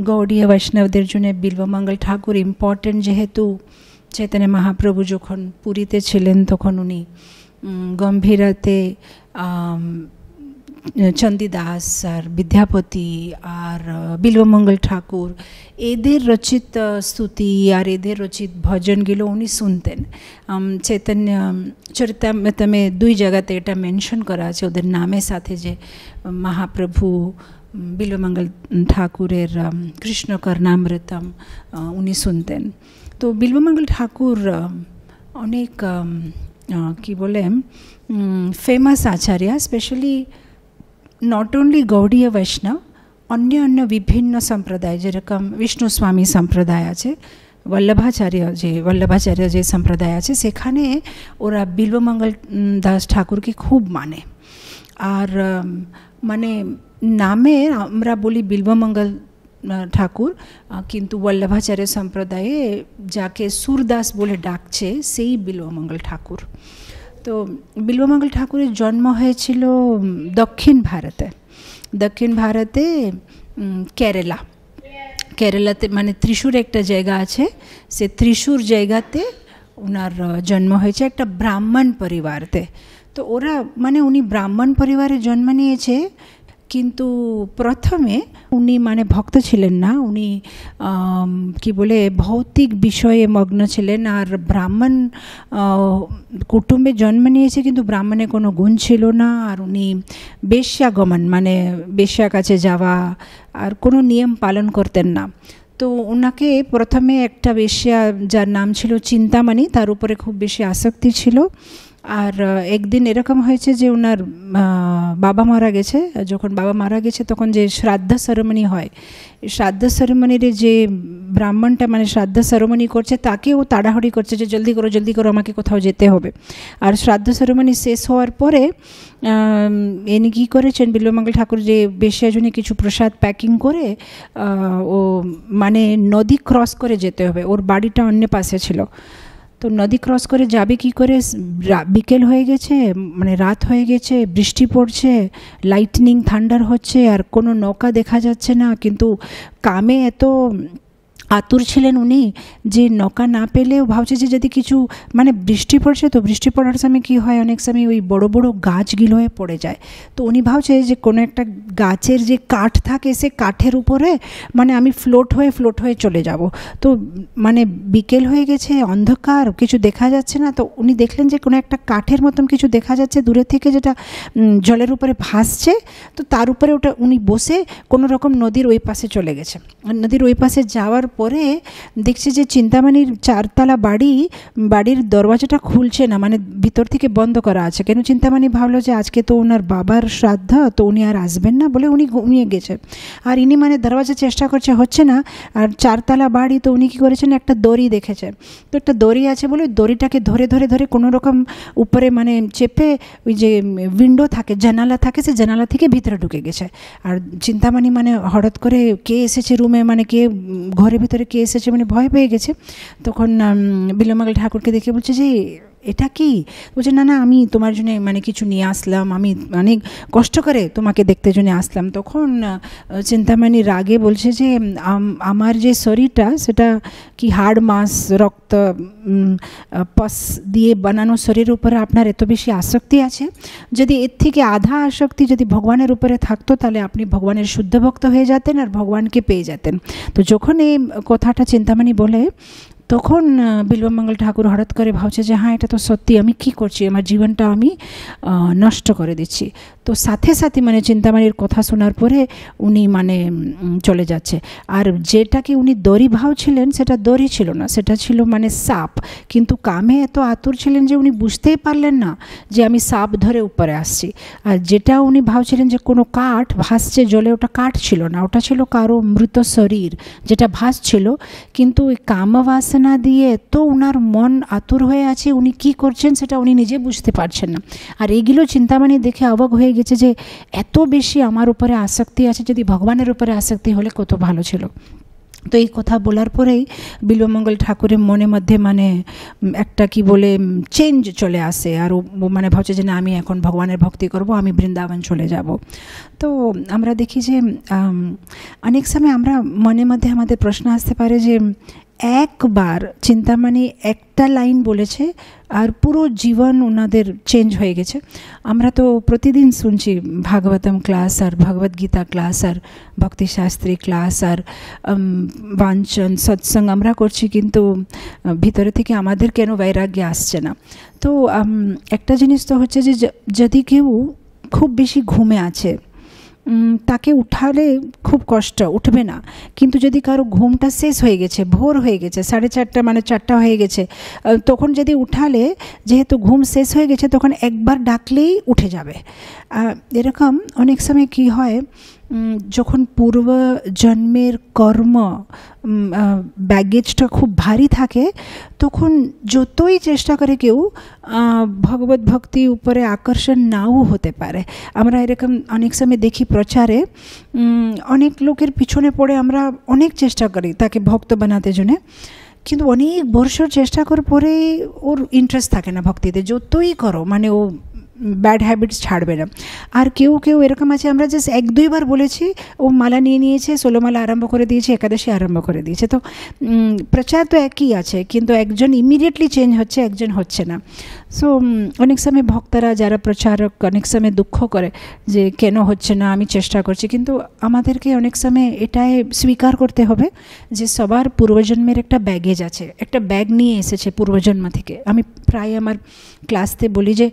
গৌড়ীয় বৈষ্ণবদের জন্য বিল্বমঙ্গল ঠাকুর ইম্পর্টেন্ট, যেহেতু চৈতন্য মহাপ্রভু যখন পুরীতে ছিলেন তখন উনি গম্ভীরাতে চণ্ডীদাস আর বিদ্যাপতি আর বিল্বমঙ্গল ঠাকুর এদের রচিত স্তুতি আর এদের রচিত ভজনগুলো উনি শুনতেন। চৈতন্য চরিতামৃতমে 2 জায়গাতে এটা মেনশন করা আছে ওদের নামের সাথে, যে মহাপ্রভু বিল্বমঙ্গল ঠাকুরের কৃষ্ণ কর্ণামৃতম উনি শুনতেন। তো বিল্বমঙ্গল ঠাকুর অনেক কি বলে ফেমাস আচার্য, specially not only Gaudiya Vaishnava, অন্য অন্য বিভিন্ন সম্প্রদায়, যেরকম বিষ্ণু স্বামী সম্প্রদায় আছে, বল্লভাচার্য যে সম্প্রদায় আছে, সেখানে ওরা বিল্বমঙ্গল দাস ঠাকুরকে খুব মানে। আর মানে নামে আমরা বলি বিল্বমঙ্গল ঠাকুর, কিন্তু বল্লভাচার্য সম্প্রদায়ে যাকে সুরদাস বলে ডাকছে সেই বিল্বমঙ্গল ঠাকুর। তো বিল্বমঙ্গল ঠাকুরের জন্ম হয়েছিল দক্ষিণ ভারতে কেরালাতে, মানে ত্রিশূর একটা জায়গা আছে, সে ত্রিশূর জায়গাতে ওনার জন্ম হয়েছে একটা ব্রাহ্মণ পরিবারতে। তো ওরা মানে উনি ব্রাহ্মণ পরিবারে জন্ম নিয়েছে, কিন্তু প্রথমে উনি মানে ভক্ত ছিলেন না, উনি কি বলে ভৌতিক বিষয়ে মগ্ন ছিলেন। আর ব্রাহ্মণ কুটুম্বে জন্ম নিয়েছে, কিন্তু ব্রাহ্মণে কোনো গুণ ছিল না। আর উনি বেশ্যাগমন মানে বেশ্যার কাছে যাওয়া আর কোনো নিয়ম পালন করতেন না। তো ওনাকে প্রথমে একটা বেশ্যা যার নাম ছিল চিন্তামণি, তার উপরে খুব বেশি আসক্তি ছিল। আর একদিন এরকম হয়েছে যে ওনার বাবা মারা গেছে। যখন বাবা মারা গেছে তখন যে শ্রাদ্ধ সেরেমনি হয়, শ্রাদ্ধ সেরেমনির যে ব্রাহ্মণটা মানে শ্রাদ্ধ সেরেমনি করছে তাকে ও তাড়াহুড়ি করছে যে জলদি করো আমাকে কোথাও যেতে হবে। আর শ্রাদ্ধ সেরেমনি শেষ হওয়ার পরে ইনি কী করেছেন, বিল্বমঙ্গল ঠাকুর যে বেশ্যার জন্য কিছু প্রসাদ প্যাকিং করে ও মানে নদী ক্রস করে যেতে হবে, ওর বাড়িটা অন্য পাশে ছিল। তো নদী ক্রস করে যাবে কি করে, বিকেল হয়ে গেছে, মানে রাত হয়ে গেছে, বৃষ্টি পড়ছে, লাইটনিং থান্ডার হচ্ছে, আর কোনো নৌকা দেখা যাচ্ছে না। কিন্তু কামে এত আতুর ছিলেন উনি যে নৌকা না পেলেও ভাবছে যে যদি কিছু মানে বৃষ্টি পড়ছে, তো বৃষ্টি পড়ার সময় কী হয়, অনেক সময় ওই বড় বড় গাছগুলো হয়ে পড়ে যায়। তো উনি ভাবছে যে কোনো একটা গাছের যে কাঠ থাকে সে কাঠের উপরে মানে আমি ফ্লোট হয়ে চলে যাব। তো মানে বিকেল হয়ে গেছে, অন্ধকার, কিছু দেখা যাচ্ছে না। তো উনি দেখলেন যে কোনো একটা কাঠের মতন কিছু দেখা যাচ্ছে দূরে থেকে, যেটা জলের উপরে ভাসছে। তো তার উপরে ওটা উনি বসে কোনো রকম নদীর ওই পাশে চলে গেছে। নদীর ওই পাশে যাওয়ার পরে দেখছে যে চিন্তামণির 4তলা বাড়ির দরওয়াজাটা খুলছে না, মানে ভিতর থেকে বন্ধ করা আছে। কেন চিন্তামণি ভাবলো যে আজকে তো ওনার বাবার শ্রাদ্ধ, তো উনি আর আসবেন না বলে উনি ঘুমিয়ে গেছে। আর ইনি মানে দরওয়াজা চেষ্টা করছে, হচ্ছে না। আর 4তলা বাড়ি, তো উনি কী করেছেন, একটা দড়ি দেখেছে। তো একটা দড়ি আছে বলে দড়িটাকে ধরে কোনো রকম উপরে মানে চেপে ওই যে উইন্ডো থাকে, জানালা থাকে, সে জানালা থেকে ভিতরে ঢুকে গেছে। আর চিন্তামণি মানে হঠাৎ করে কে এসেছে রুমে, মানে কে ঘরের ভিতরে কে এসেছে মানে ভয় পেয়ে গেছে। তখন বিল্বমঙ্গল ঠাকুরকে দেখে বলছে যে এটা কি? বলছে না আমি তোমার জন্য মানে কিছু নিয়ে আসলাম, আমি অনেক কষ্ট করে তোমাকে দেখতে জন্য আসলাম। তখন চিন্তামণি রাগে বলছে যে আমার যে শরীরটা সেটা কি হাড় মাস রক্ত পস দিয়ে বানানো শরীরের উপরে আপনার এত বেশি আসক্তি আছে? যদি এর থেকে আধা আসক্তি যদি ভগবানের উপরে থাকতো তাহলে আপনি ভগবানের শুদ্ধ ভক্ত হয়ে যেতেন আর ভগবানকে পেয়ে যেতেন। তো যখন এই কথাটা চিন্তামণি বলে, তখন বিল্বমঙ্গল ঠাকুর হঠাৎ করে ভাবছে যে হ্যাঁ, এটা তো সত্যি, আমি কি করছি, আমার জীবনটা আমি নষ্ট করে দিচ্ছি। তো সাথে সাথে মানে চিন্তামণির কথা শোনার পরে উনি মানে চলে যাচ্ছে। আর যেটাকে উনি দড়ি ভাবছিলেন সেটা দড়ি ছিল না, সেটা ছিল মানে সাপ। কিন্তু কামে এত আতুর ছিলেন যে উনি বুঝতেই পারলেন না যে আমি সাপ ধরে উপরে আসছি। আর যেটা উনি ভাবছিলেন যে কোনো কাঠ ভাসছে জলে, ওটা কাঠ ছিল না, ওটা ছিল কারো মৃত শরীর যেটা ভাসছিল। কিন্তু ওই কামবাসনা দিয়ে এত উনার মন আতুর হয়ে আছে, উনি কি করছেন সেটা উনি নিজে বুঝতে পারছেন না। আর এইগুলো চিন্তামণি দেখে অবাক হয়ে গেছে যে এত বেশি আমার উপরে আসক্তি আছে, যদি ভগবানের উপরে আসক্তি হলে কত ভালো ছিল। তো এই কথা বলার পরেই বিল্বমঙ্গল ঠাকুরের মনে মধ্যে মানে একটা কি বলে চেঞ্জ চলে আসে, আর মানে ভাবছে যে না আমি এখন ভগবানের ভক্তি করব, আমি বৃন্দাবন চলে যাব। তো আমরা দেখি যে অনেক সময় আমরা মনে মধ্যে আমাদের প্রশ্ন আসতে পারে যে একবার চিন্তামণি একটা লাইন বলেছে আর পুরো জীবন ওনাদের চেঞ্জ হয়ে গেছে। আমরা তো প্রতিদিন শুনছি ভাগবতম ক্লাস আর ভগবদ্গীতা ক্লাস আর ভক্তিশাস্ত্রী ক্লাস আর বাঞ্চন সৎসঙ্গ আমরা করছি, কিন্তু ভিতরে থেকে আমাদের কেন বৈরাগ্য আসছে না? তো একটা জিনিস তো হচ্ছে যে যদি কেউ খুব বেশি ঘুমে আছে তাকে উঠালে খুব কষ্ট, উঠবে না। কিন্তু যদি কারো ঘুমটা শেষ হয়ে গেছে, ভোর হয়ে গেছে, 4:30 মানে 4টা হয়ে গেছে, তখন যদি উঠালে, যেহেতু ঘুম শেষ হয়ে গেছে তখন একবার ডাকলেই উঠে যাবে। এরকম অনেক সময় কি হয়, যখন পূর্ব জন্মের কর্ম ব্যাগেজটা খুব ভারী থাকে তখন যতই চেষ্টা করে কেউ ভগবত ভক্তি উপরে আকর্ষণ নাও হতে পারে। আমরা এরকম অনেক সময় দেখি প্রচারে অনেক লোকের পিছনে পড়ে আমরা অনেক চেষ্টা করি তাকে ভক্ত বানাতে জন্য, কিন্তু অনেক বছর চেষ্টা করার পরে ওর ইন্টারেস্ট থাকে না ভক্তিতে, যতই করো মানে ও ব্যাড হ্যাবিটস ছাড়বে না। আর কেউ কেউ এরকম আছে, আমরা জাস্ট 1-2 বার বলেছি, ও মালা নিয়ে নিয়েছে, 16 মালা আরম্ভ করে দিয়েছে, একাদশী আরম্ভ করে দিয়েছে। তো প্রচার তো একই আছে, কিন্তু একজন ইমিডিয়েটলি চেঞ্জ হচ্ছে, একজন হচ্ছে না। সো অনেক সময় ভক্তরা যারা প্রচারক অনেক সময় দুঃখ করে যে কেন হচ্ছে না, আমি চেষ্টা করছি, কিন্তু আমাদেরকে অনেক সময় এটাই স্বীকার করতে হবে যে সবার পূর্বজন্মের একটা ব্যাগেজ আছে, একটা ব্যাগ নিয়ে এসেছে পূর্বজন্ম থেকে। আমি প্রায় আমার ক্লাসতে বলি যে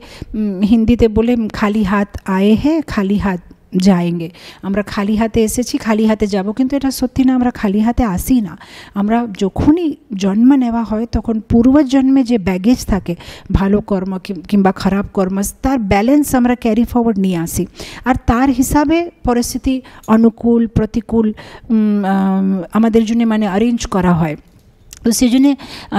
হিন্দিতে বলে খালি হাত আয়ে হে খালি হাত যাएंगे, আমরা খালি হাতে এসেছি খালি হাতে যাব, কিন্তু এটা সত্যি না, আমরা খালি হাতে আসি না। আমরা যখনই জন্ম নেওয়া হয় তখন পূর্বজন্মে যে ব্যাগেজ থাকে, ভালো কর্ম কিংবা খারাপ কর্ম, তার ব্যালেন্স আমরা ক্যারি ফরওয়ার্ড নিয়ে আসি, আর তার হিসাবে পরিস্থিতি অনুকূল প্রতিকূল আমাদের জন্য মানে অ্যারেঞ্জ করা হয়। তো সেই জন্যে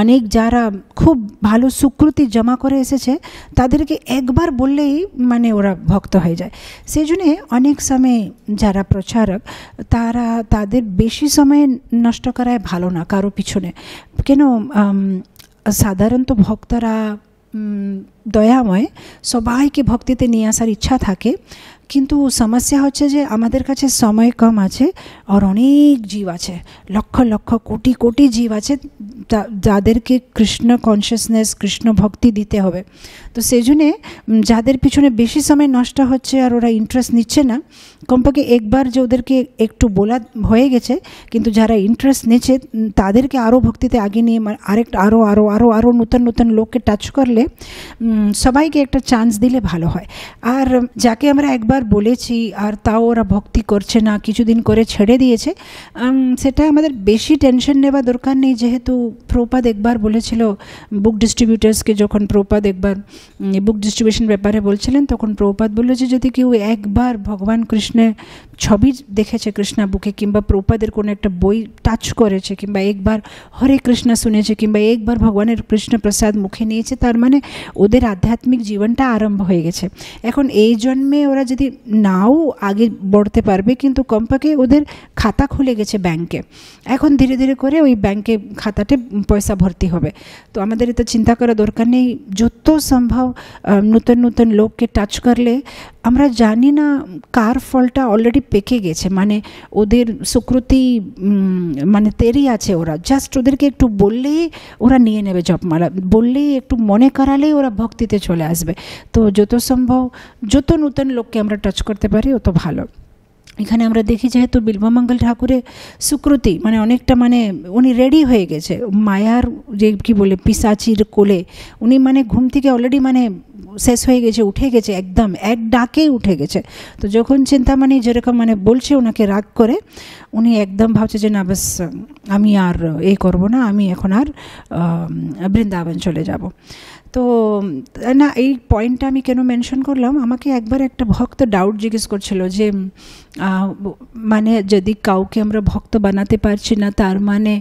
অনেক যারা খুব ভালো সুকৃতি জমা করে এসেছে তাদেরকে একবার বললেই মানে ওরা ভক্ত হয়ে যায়। সেই জন্যে অনেক সময় যারা প্রচারক তারা তাদের বেশি সময় নষ্ট করায় ভালো না কারো পিছনে। কেন সাধারণত ভক্তরা দয়াময়, সবাইকে ভক্তিতে নিয়ে আসার ইচ্ছা থাকে, কিন্তু সমস্যা হচ্ছে যে আমাদের কাছে সময় কম আছে আর অনেক জীব আছে, লক্ষ লক্ষ কোটি কোটি জীব আছে যাদেরকে কৃষ্ণ কনসিয়াসনেস কৃষ্ণ ভক্তি দিতে হবে। তো সেই জন্যে যাদের পিছনে বেশি সময় নষ্ট হচ্ছে আর ওরা ইন্টারেস্ট নিচ্ছে না, কমপক্ষে একবার যে ওদেরকে একটু বলা হয়ে গেছে, কিন্তু যারা ইন্টারেস্ট নিচ্ছে তাদেরকে আরও ভক্তিতে আগে নিয়ে আরও আরও আরও আরও নতুন নতুন লোককে টাচ করলে সবাইকে একটা চান্স দিলে ভালো হয়। আর যাকে আমরা একবার বলেছি আর তাও ওরা ভক্তি করছে না, কিছুদিন করে ছেড়ে দিয়েছে, সেটা আমাদের বেশি টেনশন নেওয়া দরকার নেই। যেহেতু প্রভুপাদ একবার বলেছিল বুক ডিস্ট্রিবিউটার্সকে, যখন প্রভুপাদ একবার বুক ডিস্ট্রিবিউশন ব্যাপারে বলছিলেন তখন প্রভুপাদ বলল যে যদি কেউ একবার ভগবান কৃষ্ণের ছবি দেখেছে কৃষ্ণা বুকে, কিংবা প্রভুপাদের কোনো একটা বই টাচ করেছে, কিংবা একবার হরে কৃষ্ণ শুনেছে, কিংবা একবার ভগবানের কৃষ্ণ প্রসাদ মুখে নিয়েছে, তার মানে ওদের আধ্যাত্মিক জীবনটা আরম্ভ হয়ে গেছে। এখন এই জন্মে ওরা যদি নাও আগে बढ़ते পারবে, কিন্তু কমপক্ষে ওদের খাতা খুলে গেছে ব্যাংকে, এখন ধীরে ধীরে করে ওই ব্যাংকে খাতাতে পয়সা ভর্তি হবে। তো আমাদের এটা চিন্তা করা দরকার নেই, যত সম্ভব নতুন নতুন লোককে টাচ করলে আমরা জানি না কার ফলটা অলরেডি পেকে গেছে, মানে ওদের সুকৃতি মানে তেরি আছে, ওরা জাস্ট ওদেরকে একটু বললেই ওরা নিয়ে নেবে জপমালা, বললেই একটু মনে করালেই ওরা ভক্তিতে চলে আসবে। তো যত সম্ভব যত নতুন লোককে আমরা টাচ করতে পারি অত ভালো। এখানে আমরা দেখি যেহেতু বিল্বমঙ্গল ঠাকুরের সুকৃতি মানে অনেকটা মানে উনি রেডি হয়ে গেছে মায়ার যে কি বলে পিসাচির কোলে, উনি মানে ঘুম থেকে অলরেডি মানে শেষ হয়ে গেছে, উঠে গেছে, একদম এক ডাকেই উঠে গেছে। তো যখন চিন্তামণি যেরকম মানে বলছে ওনাকে রাগ করে, উনি একদম ভাবছে যে না বাস আমি আর এই করবো না, আমি এখন আর বৃন্দাবন চলে যাব। তো না এই পয়েন্টটা আমি কেন মেনশন করলাম, আমাকে একবার একটা ভক্ত ডাউট জিজ্ঞেস করছিল যে মানে যদি কাউকে আমরা ভক্ত বানাতে পারছি না তার মানে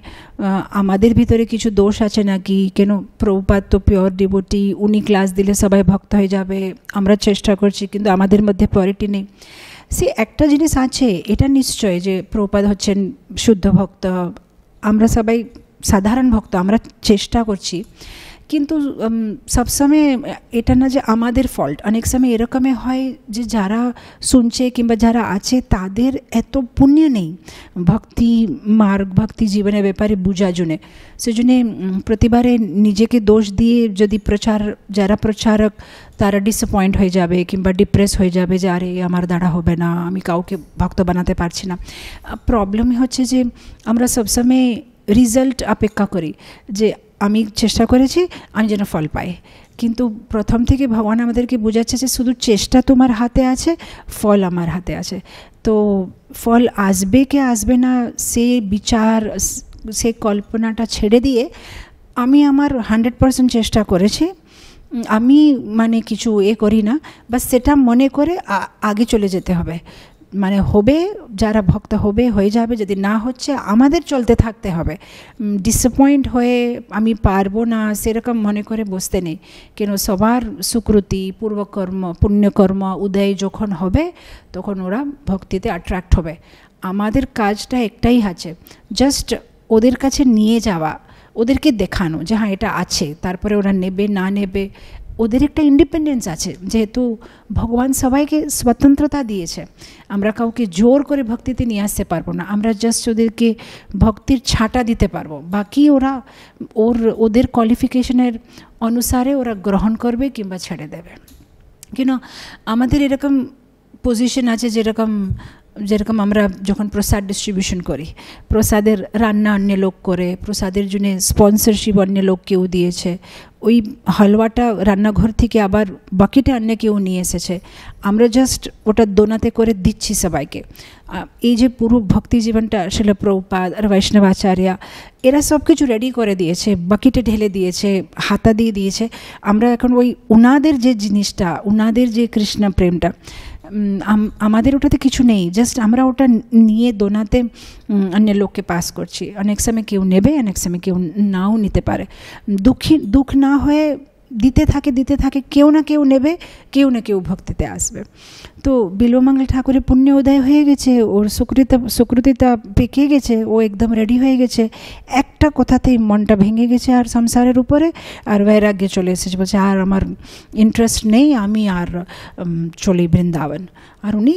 আমাদের ভিতরে কিছু দোষ আছে নাকি, কেন প্রভুপাদ তো পিওর ডিভোটি, উনি ক্লাস দিলে সবাই ভক্ত হয়ে যাবে, আমরা চেষ্টা করছি কিন্তু আমাদের মধ্যে পিওরিটি নেই। সে একটা জিনিস আছে এটা নিশ্চয় যে প্রভুপাদ হচ্ছেন শুদ্ধ ভক্ত, আমরা সবাই সাধারণ ভক্ত, আমরা চেষ্টা করছি, কিন্তু সবসময় এটা না যে আমাদের ফল্ট। অনেক সময় এরকমই হয় যে যারা শুনছে কিংবা যারা আছে তাদের এত পুণ্য নেই ভক্তি মার্গ, ভক্তি জীবনের ব্যাপারে বুঝার জন্যে। সেজন্য প্রতিবারে নিজেকে দোষ দিয়ে যদি যারা প্রচারক তারা ডিসঅ্যাপয়েন্ট হয়ে যাবে কিংবা ডিপ্রেস হয়ে যাবে যে আরে আমার দ্বারা হবে না, আমি কাউকে ভক্ত বানাতে পারছি না। প্রবলেমই হচ্ছে যে আমরা সবসময় রিজাল্ট অপেক্ষা করি যে আমি চেষ্টা করেছি আমি যেন ফল পাই, কিন্তু প্রথম থেকে ভগবান আমাদেরকে বোঝাচ্ছে যে শুধু চেষ্টা তোমার হাতে আছে, ফল আমার হাতে আছে। তো ফল আসবে কি আসবে না সে বিচার, সে কল্পনাটা ছেড়ে দিয়ে আমি আমার 100% চেষ্টা করেছি, আমি মানে কিছু করি না, বাস সেটা মনে করে আগে চলে যেতে হবে। মানে হবে, যারা ভক্ত হবে হয়ে যাবে, যদি না হচ্ছে আমাদের চলতে থাকতে হবে। ডিসঅ্যাপয়েন্ট হয়ে আমি পারবো না সেরকম মনে করে বসতে নেই, কেন সবার সুকৃতি পূর্বকর্ম পুণ্যকর্ম উদয় যখন হবে তখন ওরা ভক্তিতে অ্যাট্রাক্ট হবে। আমাদের কাজটা একটাই আছে, জাস্ট ওদের কাছে নিয়ে যাওয়া, ওদেরকে দেখানো যে হ্যাঁ এটা আছে, তারপরে ওরা নেবে না নেবে ওদের একটা ইন্ডিপেন্ডেন্স আছে। যেহেতু ভগবান সবাইকে স্বতন্ত্রতা দিয়েছে, আমরা কাউকে জোর করে ভক্তিতে নিয়ে আসতে পারবো না, আমরা জাস্ট ওদেরকে ভক্তির ছাঁটা দিতে পারবো, বাকি ওরা ওদের কোয়ালিফিকেশনের অনুসারে ওরা গ্রহণ করবে কিংবা ছেড়ে দেবে। কেন আমাদের এরকম পজিশন আছে যেরকম আমরা যখন প্রসাদ ডিস্ট্রিবিউশন করি, প্রসাদের রান্না অন্য লোক করে, প্রসাদের জন্য স্পন্সরশিপ অন্য লোক কেউ দিয়েছে, ওই হালুয়াটা রান্নাঘর থেকে আবার বাকিটা অন্য কেউ নিয়ে এসেছে, আমরা জাস্ট ওটা দোনাতে করে দিচ্ছি সবাইকে। এই যে পুরো ভক্তি জীবনটা শিল প্রভুপাদ আর বৈষ্ণবাচার্য এরা সব কিছু রেডি করে দিয়েছে, বাকিটে ঢেলে দিয়েছে, হাতা দিয়ে দিয়েছে। আমরা এখন ওই উনাদের যে জিনিসটা, উনাদের যে কৃষ্ণ প্রেমটা, আমাদের ওটাতে কিছু নেই, জাস্ট আমরা ওটা নিয়ে দোনাতে অন্য লোককে পাস করছি। অনেক সময় কেউ নেবে, অনেক সময় কেউ নাও নিতে পারে। দুঃখ না হয়ে দিতে থাকে, কেউ না কেউ নেবে, কেউ না কেউ ভক্তিতে আসবে। তো বিল্বমঙ্গল ঠাকুরের পুণ্য উদয় হয়ে গেছে, ওর সুকৃতিটা পেকে গেছে, ও একদম রেডি হয়ে গেছে। একটা কথাতেই মনটা ভেঙে গেছে আর সংসারের উপরে, আর বৈরাগ্য চলে এসেছে, বলছে আর আমার ইন্টারেস্ট নেই, আমি আর চলি বৃন্দাবন। আর উনি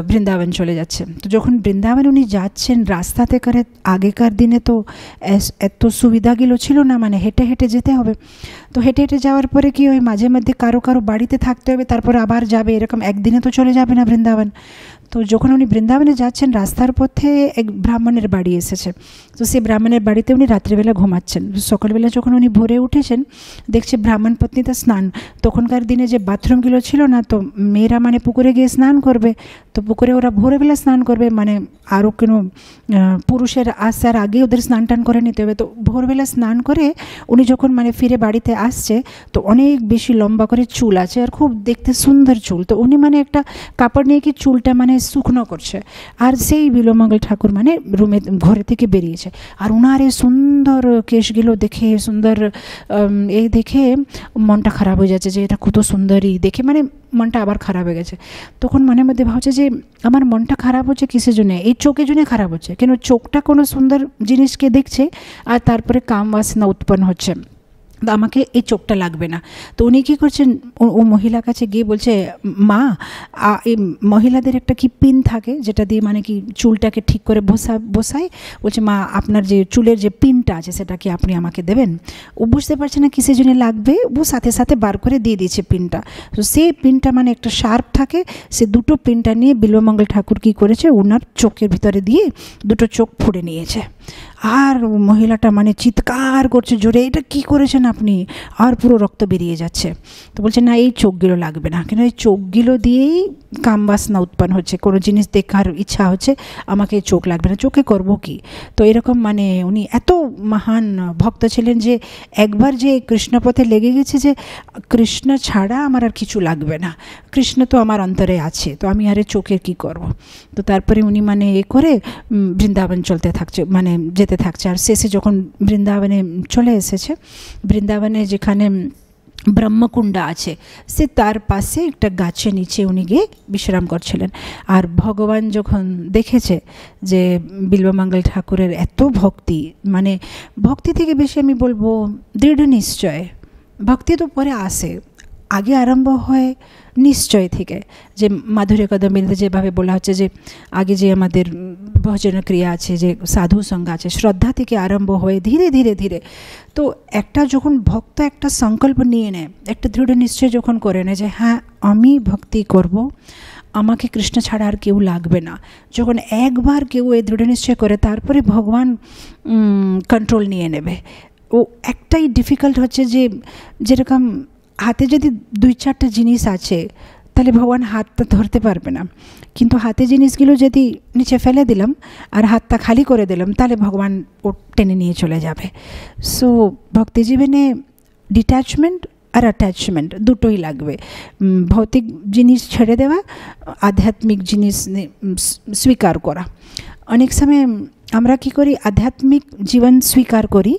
বৃন্দাবন চলে যাচ্ছেন। তো যখন বৃন্দাবন উনি যাচ্ছেন রাস্তাতে করে, আগেকার দিনে তো এত সুবিধাগুলো ছিল না, মানে হেঁটে হেঁটে যেতে হবে। তো হেঁটে হেঁটে যাওয়ার পরে কি ওই মাঝে মধ্যে কারো বাড়িতে থাকতে হবে, তারপরে আবার যাবে, এরকম একদিনে তো চলে যাবে না বৃন্দাবন। তো যখন উনি বৃন্দাবনে যাচ্ছেন রাস্তার পথে এক ব্রাহ্মণের বাড়ি এসেছে। তো সেই ব্রাহ্মণের বাড়িতে উনি রাত্রিবেলা ঘুমাচ্ছেন। সকালবেলা যখন উনি ভোরে উঠেছেন দেখছে ব্রাহ্মণ পত্নীটা স্নান, তখনকার দিনে যে বাথরুমগুলো ছিল না, তো মেয়েরা মানে পুকুরে গিয়ে স্নান করবে, তো পুকুরে ওরা ভোরবেলা স্নান করবে, মানে আরও কোনো পুরুষের আসার আগে ওদের স্নান টান করে নিতে হবে। তো ভোরবেলা স্নান করে উনি যখন মানে ফিরে বাড়িতে আসছে, তো অনেক বেশি লম্বা করে চুল আছে আর খুব দেখতে সুন্দর চুল। তো উনি মানে একটা কাপড় নিয়ে কি চুলটা মানে শুকনো করছে, আর সেই বিল্বমঙ্গল ঠাকুর মানে ঘরে থেকে বেরিয়েছে। আর ওনার এই সুন্দর কেশগুলো দেখে, সুন্দর এই দেখে মনটা খারাপ হয়ে যাচ্ছে যে এটা কত সুন্দরী দেখে, মানে মনটা আবার খারাপ হয়ে গেছে। তখন মনের মধ্যে ভাবছে যে আমার মনটা খারাপ হচ্ছে কিসের জন্য, এই চোখের জন্য খারাপ হচ্ছে, কেন চোখটা কোনো সুন্দর জিনিসকে দেখছে আর তারপরে কাম বাসনা উৎপন্ন হচ্ছে, আমাকে এই চোখটা লাগবে না। তো উনি কী করছেন, ও মহিলার কাছে গিয়ে বলছে, মা এই মহিলাদের একটা কি পিন থাকে যেটা দিয়ে মানে কি চুলটাকে ঠিক করে বসায়, বলছে মা আপনার যে চুলের যে পিনটা আছে সেটা কি আপনি আমাকে দেবেন। ও বুঝতে পারছে না কিসের জন্য লাগবে, ও সাথে সাথে বার করে দিয়ে দিয়েছে পিনটা। তো সেই পিনটা মানে একটা শার্প থাকে, সে দুটো পিনটা নিয়ে বিল্বমঙ্গল ঠাকুর কী করেছে, ওনার চোখের ভিতরে দিয়ে দুটো চোখ ফুঁড়ে নিয়েছে। আর মহিলাটা মানে চিৎকার করছে জোরে, এটা কি করেছেন আপনি, আর পুরো রক্ত বেরিয়ে যাচ্ছে। তো বলছে না এই চোখগুলো লাগবে না, কেন এই চোখগুলো দিয়েই কামবাসনা উৎপন্ন হচ্ছে, কোনো জিনিস দেখার ইচ্ছা হচ্ছে, আমাকে চোখ লাগবে না, চোখে করব কি। তো এরকম মানে উনি এত মহান ভক্ত ছিলেন যে একবার যে কৃষ্ণপথে লেগে গেছে যে কৃষ্ণ ছাড়া আমার আর কিছু লাগবে না, কৃষ্ণ তো আমার অন্তরে আছে, তো আমি আরে চোখের কি করব। তো তারপরে উনি মানে করে বৃন্দাবন চলতে থাকছে, মানে যেতে থাকছে। আর শেষে যখন বৃন্দাবনে চলে এসেছে, বৃন্দাবনে যেখানে ব্রহ্মকুণ্ড আছে, সে তার পাশে একটা গাছের নিচে উনি গিয়ে বিশ্রাম করছিলেন। আর ভগবান যখন দেখেছে যে বিল্বমঙ্গল ঠাকুরের এত ভক্তি, মানে ভক্তি থেকে বেশি আমি বলবো দৃঢ় নিশ্চয়, ভক্তি তো পরে আসে, আগে আরম্ভ হয় নিশ্চয় থেকে। যে মাধুরী কদম্বিনীতে যেভাবে বলা হচ্ছে যে আগে যে আমাদের ভজন ক্রিয়া আছে, যে সাধু সঙ্গ আছে, শ্রদ্ধা থেকে আরম্ভ হয়ে ধীরে ধীরে ধীরে, তো একটা যখন ভক্ত একটা সংকল্প নিয়ে নেয়, একটা দৃঢ় নিশ্চয় যখন করে নেয় যে হ্যাঁ আমি ভক্তি করব, আমাকে কৃষ্ণ ছাড়া আর কেউ লাগবে না, যখন একবার কেউ এই দৃঢ় নিশ্চয় করে, তারপরে ভগবান কন্ট্রোল নিয়ে নেবে। ও একটাই ডিফিকাল্ট হচ্ছে যে যেরকম হাতে যদি 2-4টা জিনিস আছে তাহলে ভগবান হাতটা ধরতে পারবে না, কিন্তু হাতে জিনিসগুলো যদি নিচে ফেলে দিলাম আর হাতটা খালি করে দিলাম তাহলে ভগবান ও টেনে নিয়ে চলে যাবে। সো ভক্তি জীবনে ডিট্যাচমেন্ট আর অ্যাটাচমেন্ট দুটোই লাগবে। ভৌতিক জিনিস ছেড়ে দেওয়া, আধ্যাত্মিক জিনিস স্বীকার করা। অনেক সময় আমরা কি করি, আধ্যাত্মিক জীবন স্বীকার করি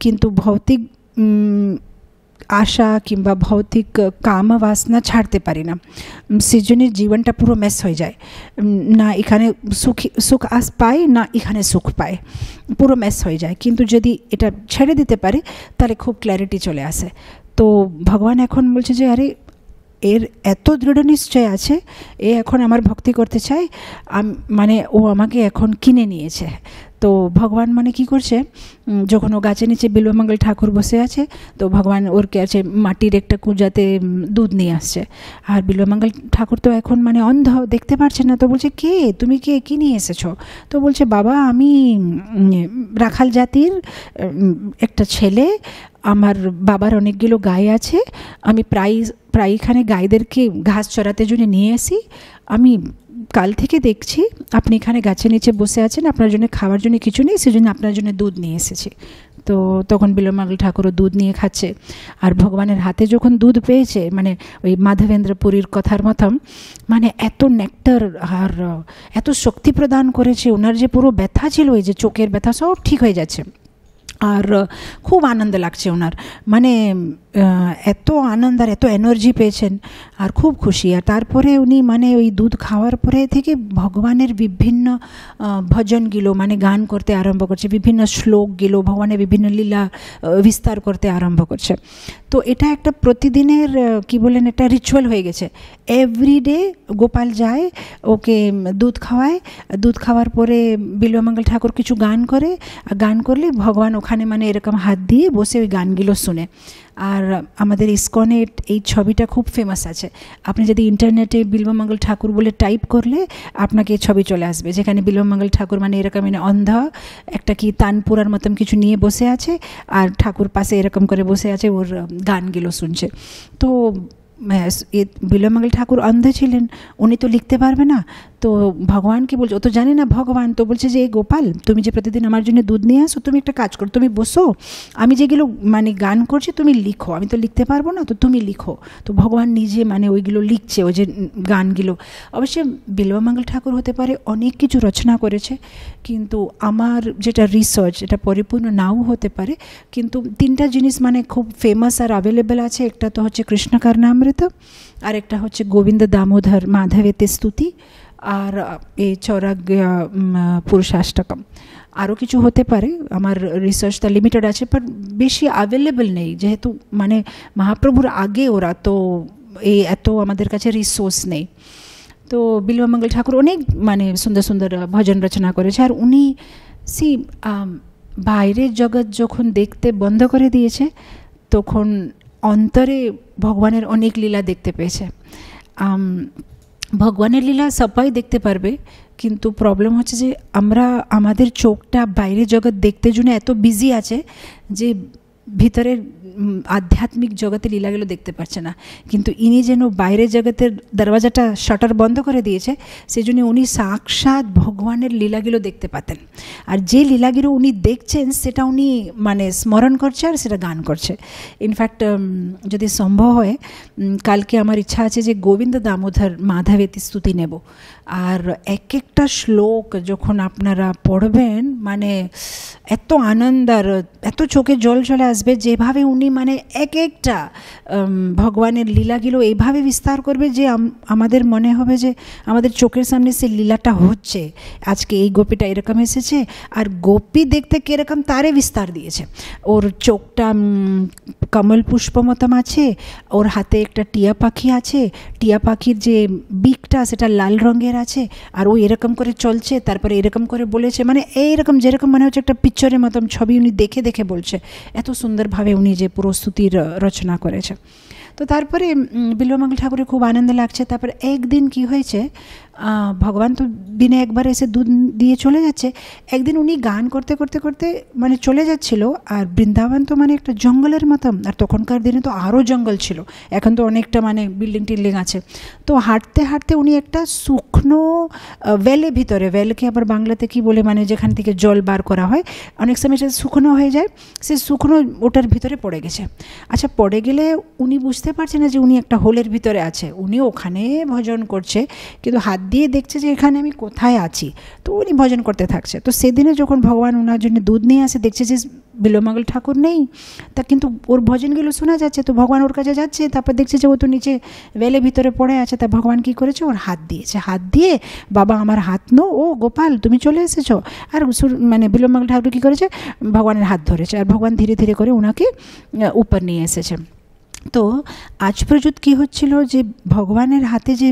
কিন্তু ভৌতিক আশা কিংবা ভৌতিক কাম বাসনা ছাড়তে পারি না, সেজন্যের জীবনটা পুরো মেস হয়ে যায়। না এখানে সুখ পায়, না এখানে সুখ পায়, পুরো মেস হয়ে যায়। কিন্তু যদি এটা ছেড়ে দিতে পারি তাহলে খুব ক্ল্যারিটি চলে আসে। তো ভগবান এখন বলছে যে আরে এর এত দৃঢ় নিশ্চয় আছে, এ এখন আমার ভক্তি করতে চায়, মানে ও আমাকে এখন কিনে নিয়েছে। তো ভগবান মানে কি করছে, যখন ও গাছের নিচে বিল্বমঙ্গল ঠাকুর বসে আছে, তো ভগবান ওর কাছে মাটির একটা কুঁজাতে দুধ নিয়ে আসছে। আর বিল্বমঙ্গল ঠাকুর তো এখন মানে অন্ধ, দেখতে পারছে না। তো বলছে কে তুমি, কে কি নিয়ে এসেছো? তো বলছে বাবা আমি রাখাল জাতির একটা ছেলে, আমার বাবার অনেকগুলো গাই আছে, আমি প্রায় এখানে গাইদেরকে ঘাস চড়াতে জন্য নিয়ে আসি। আমি কাল থেকে দেখছি আপনি এখানে গাছের নিচে বসে আছেন, আপনার জন্য খাওয়ার জন্য কিছু নেই, সেজন্য আপনার জন্য দুধ নিয়ে এসেছি। তো তখন বিল্বমঙ্গল ঠাকুরও দুধ নিয়ে খাচ্ছে। আর ভগবানের হাতে যখন দুধ পেয়েছে, মানে ওই মাধবেন্দ্র পুরীর কথার মতন, মানে এত নেক্টার আর এত শক্তি প্রদান করেছে, ওনার যে পুরো ব্যথা ছিল, ওই যে চোখের ব্যথা সব ঠিক হয়ে যাচ্ছে। আর খুব আনন্দ লাগছে ওনার, মানে এত আনন্দ আর এত এনার্জি পেয়েছেন আর খুব খুশি। আর তারপরে উনি মানে ওই দুধ খাওয়ার পরে থেকে ভগবানের বিভিন্ন ভজনগুলো মানে গান করতে আরম্ভ করছে, বিভিন্ন শ্লোকগুলো ভগবানের বিভিন্ন লীলা বিস্তার করতে আরম্ভ করছে। তো এটা একটা প্রতিদিনের কি বলেন, এটা রিচুয়াল হয়ে গেছে। এভরিডে গোপাল যায়, ওকে দুধ খাওয়ায়, দুধ খাওয়ার পরে বিল্বমঙ্গল ঠাকুর কিছু গান করে, গান করলে ভগবান ওখানে মানে এরকম হাত দিয়ে বসে ওই গানগুলো শুনে। আর আমাদের ইসকনে এই ছবিটা খুব ফেমাস আছে, আপনি যদি ইন্টারনেটে বিল্বমঙ্গল ঠাকুর বলে টাইপ করলে আপনাকে এই ছবি চলে আসবে, যেখানে বিল্বমঙ্গল ঠাকুর মানে এরকম মানে অন্ধ একটা কি তানপুরার মতন কিছু নিয়ে বসে আছে, আর ঠাকুর পাশে এরকম করে বসে আছে, ওর গানগুলো শুনছে। তো বিল্বমঙ্গল ঠাকুর অন্ধ ছিলেন, উনি তো লিখতে পারবে না। তো ভগবানকে বলছে, ও তো জানে না ভগবান, তো বলছে যে এই গোপাল তুমি যে প্রতিদিন আমার জন্য দুধ নিয়ে আসো, তুমি একটা কাজ করো, তুমি বসো, আমি যেগুলো মানে গান করছি তুমি লিখো, আমি তো লিখতে পারবো না, তো তুমি লিখো। তো ভগবান নিজে মানে ওইগুলো লিখছে, ওই যে গানগুলো। অবশ্যই বিল্বমঙ্গল ঠাকুর হতে পারে অনেক কিছু রচনা করেছে, কিন্তু আমার যেটা রিসার্চ এটা পরিপূর্ণ নাও হতে পারে, কিন্তু 3টা জিনিস মানে খুব ফেমাস আর অ্যাভেলেবেল আছে। একটা তো হচ্ছে কৃষ্ণ কর্ণামৃত, আর একটা হচ্ছে গোবিন্দ দামোদর মাধবেতে স্তুতি, আর এই চৌরাগ্য পুরুষাষ্টকম। আরও কিছু হতে পারে, আমার রিসার্চটা লিমিটেড আছে, বাট বেশি অ্যাভেলেবেল নেই, যেহেতু মানে মহাপ্রভুর আগে ওরা, তো এই এত আমাদের কাছে রিসোর্স নেই। তো বিল্বমঙ্গল ঠাকুর অনেক মানে সুন্দর সুন্দর ভজন রচনা করেছে। আর উনি বাইরের জগৎ যখন দেখতে বন্ধ করে দিয়েছে, তখন অন্তরে ভগবানের অনেক লীলা দেখতে পেয়েছে। ভগবানের লীলা সবাই দেখতে পারবে, কিন্তু প্রবলেম হচ্ছে যে আমরা আমাদের চোখটা বাইরের জগৎ দেখতে জন্য এত বিজি আছে যে ভিতরের আধ্যাত্মিক জগতের লীলাগুলো দেখতে পাচ্ছে না। কিন্তু ইনি যেন বাইরের জগতের দরওয়াজাটা শাটার বন্ধ করে দিয়েছে, সেজন্য উনি সাক্ষাৎ ভগবানের লীলাগুলো দেখতে পাতেন। আর যে লীলাগুলো উনি দেখছেন সেটা উনি মানে স্মরণ করছে আর সেটা গান করছে। ইনফ্যাক্ট যদি সম্ভব হয় কালকে আমার ইচ্ছা আছে যে গোবিন্দ দামোদর মাধবেতি স্তুতি নেব। আর এক একটা শ্লোক যখন আপনারা পড়বেন মানে এত আনন্দ আর এত চোখে জল চলে আসবে, যেভাবে উনি মানে এক একটা ভগবানের লীলাগুলো এইভাবে বিস্তার করবে যে আমাদের মনে হবে যে আমাদের চোখের সামনে সে লীলাটা হচ্ছে। আজকে এই গোপীটা এরকম এসেছে, আর গোপী দেখতে কীরকম তারে বিস্তার দিয়েছে। ওর চোখটা কমল পুষ্প মতন আছে, ওর হাতে একটা টিয়া পাখি আছে, টিয়া পাখির যে বিকটা সেটা লাল রঙের আছে, আর ও এরকম করে চলছে, তারপরে এরকম করে বলেছে, মানে এইরকম যেরকম মনে হচ্ছে একটা পিকচারের মতন ছবি উনি দেখে দেখে বলছে। এত সুন্দরভাবে উনি যে পুরো স্তুতির রচনা করেছে। তো তারপরে বিল্বমঙ্গল ঠাকুরের খুব আনন্দ লাগছে। তারপরে একদিন কি হয়েছে, ভগবান তো দিনে একবার এসে দুধ দিয়ে চলে যাচ্ছে। একদিন উনি গান করতে করতে করতে মানে চলে যাচ্ছিল, আর বৃন্দাবন তো মানে একটা জঙ্গলের মতন, আর তখনকার দিনে তো আরও জঙ্গল ছিল, এখন তো অনেকটা মানে বিল্ডিং টিল্ডিং আছে। তো হাঁটতে হাঁটতে উনি একটা শুকনো ওয়েলের ভিতরে, ওয়েলকে আবার বাংলাতে কি বলে, মানে যেখান থেকে জল বার করা হয়, অনেক সময় সেটা শুকনো হয়ে যায়, সে শুকনো ওটার ভিতরে পড়ে গেছে। আচ্ছা, পড়ে গেলে উনি বুঝতে পারছেন না যে উনি একটা হোলের ভিতরে আছে, উনি ওখানে ভজন করছে, কিন্তু হাত দিয়ে দেখছে যে এখানে আমি কোথায় আছি। তো উনি ভজন করতে থাকছে। তো সেদিনে যখন ভগবান ওনার জন্য দুধ নিয়ে আসে, দেখছে যে বিল্বমঙ্গল ঠাকুর নেই, তা কিন্তু ওর ভজনগুলো শোনা যাচ্ছে। তো ভগবান ওর কাছে যাচ্ছে, তারপর দেখছে যে ও তো নিচে ওয়েলের ভিতরে পড়ে আছে। তা ভগবান কী করেছে, ওর হাত দিয়েছে, হাত দিয়ে বাবা আমার হাত নো, ও গোপাল তুমি চলে এসেছো। আর মানে বিল্বমঙ্গল ঠাকুর কী করেছে, ভগবানের হাত ধরেছে, আর ভগবান ধীরে ধীরে করে ওনাকে উপর নিয়ে এসেছে। তো আজ পর্যন্ত কী হচ্ছিল যে ভগবানের হাতে যে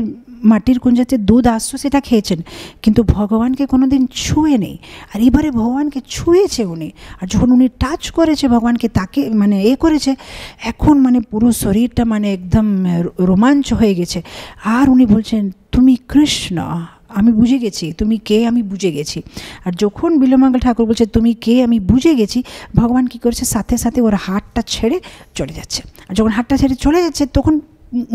মাটির কুঞ্জাতে দুধ আসতো সেটা খেয়েছেন, কিন্তু ভগবানকে কোনো দিন ছুঁয়ে নেই। আর এবারে ভগবানকে ছুঁয়েছে উনি, আর যখন উনি টাচ করেছে ভগবানকে, তাকে মানে করেছে, এখন মানে পুরো শরীরটা মানে একদম রোমাঞ্চ হয়ে গেছে। আর উনি বলছেন তুমি কৃষ্ণ, আমি বুঝে গেছি তুমি কে, আমি বুঝে গেছি। আর যখন বিল্বমঙ্গল ঠাকুর বলছে তুমি কে, আমি বুঝে গেছি, ভগবান কী করেছে, সাথে সাথে ওর হাতটা ছেড়ে চলে যাচ্ছে। আর যখন হাতটা ছেড়ে চলে যাচ্ছে, তখন